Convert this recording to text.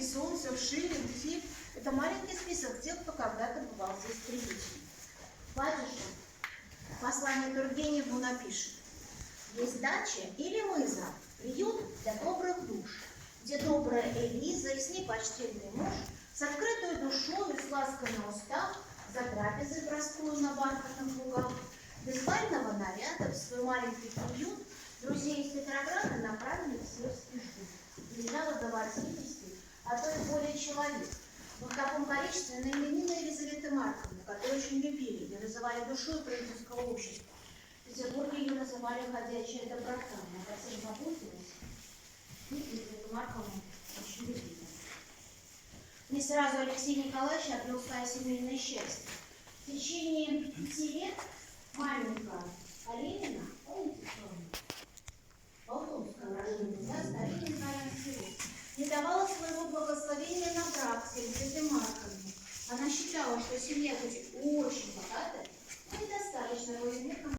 Солнце, Шиллинг, Фип. Это маленький список тех, кто когда-то бывал здесь прилично. Батюшка послание Тургеневу напишет. Есть дача или мыза, приют для добрых душ, где добрая Элиза и с ней почтенный муж с открытой душой и с лаской на устах за трапезой простую на бархатных лугах без бального наряда в свой маленький приют друзей из Петрограда направили в сельский ждут. Лежало доводимости, а то и более человек. Но в таком количестве на именины Елизаветы Марковны, которую очень любили и называли душой правительского общества. В Петербурге ее называли ходячая доброта. Она совсем запуталась. И Елизавету Марковну очень любили. Не сразу Алексей Николаевич обрел свое семейное счастье. В течение 5 лет маменька Калинина, помните, Болтунская уроженка, да, старинный дворянский род, не давала своего благословения на брак с Елизаветой Марковной. Она считала, что семья будет очень богата,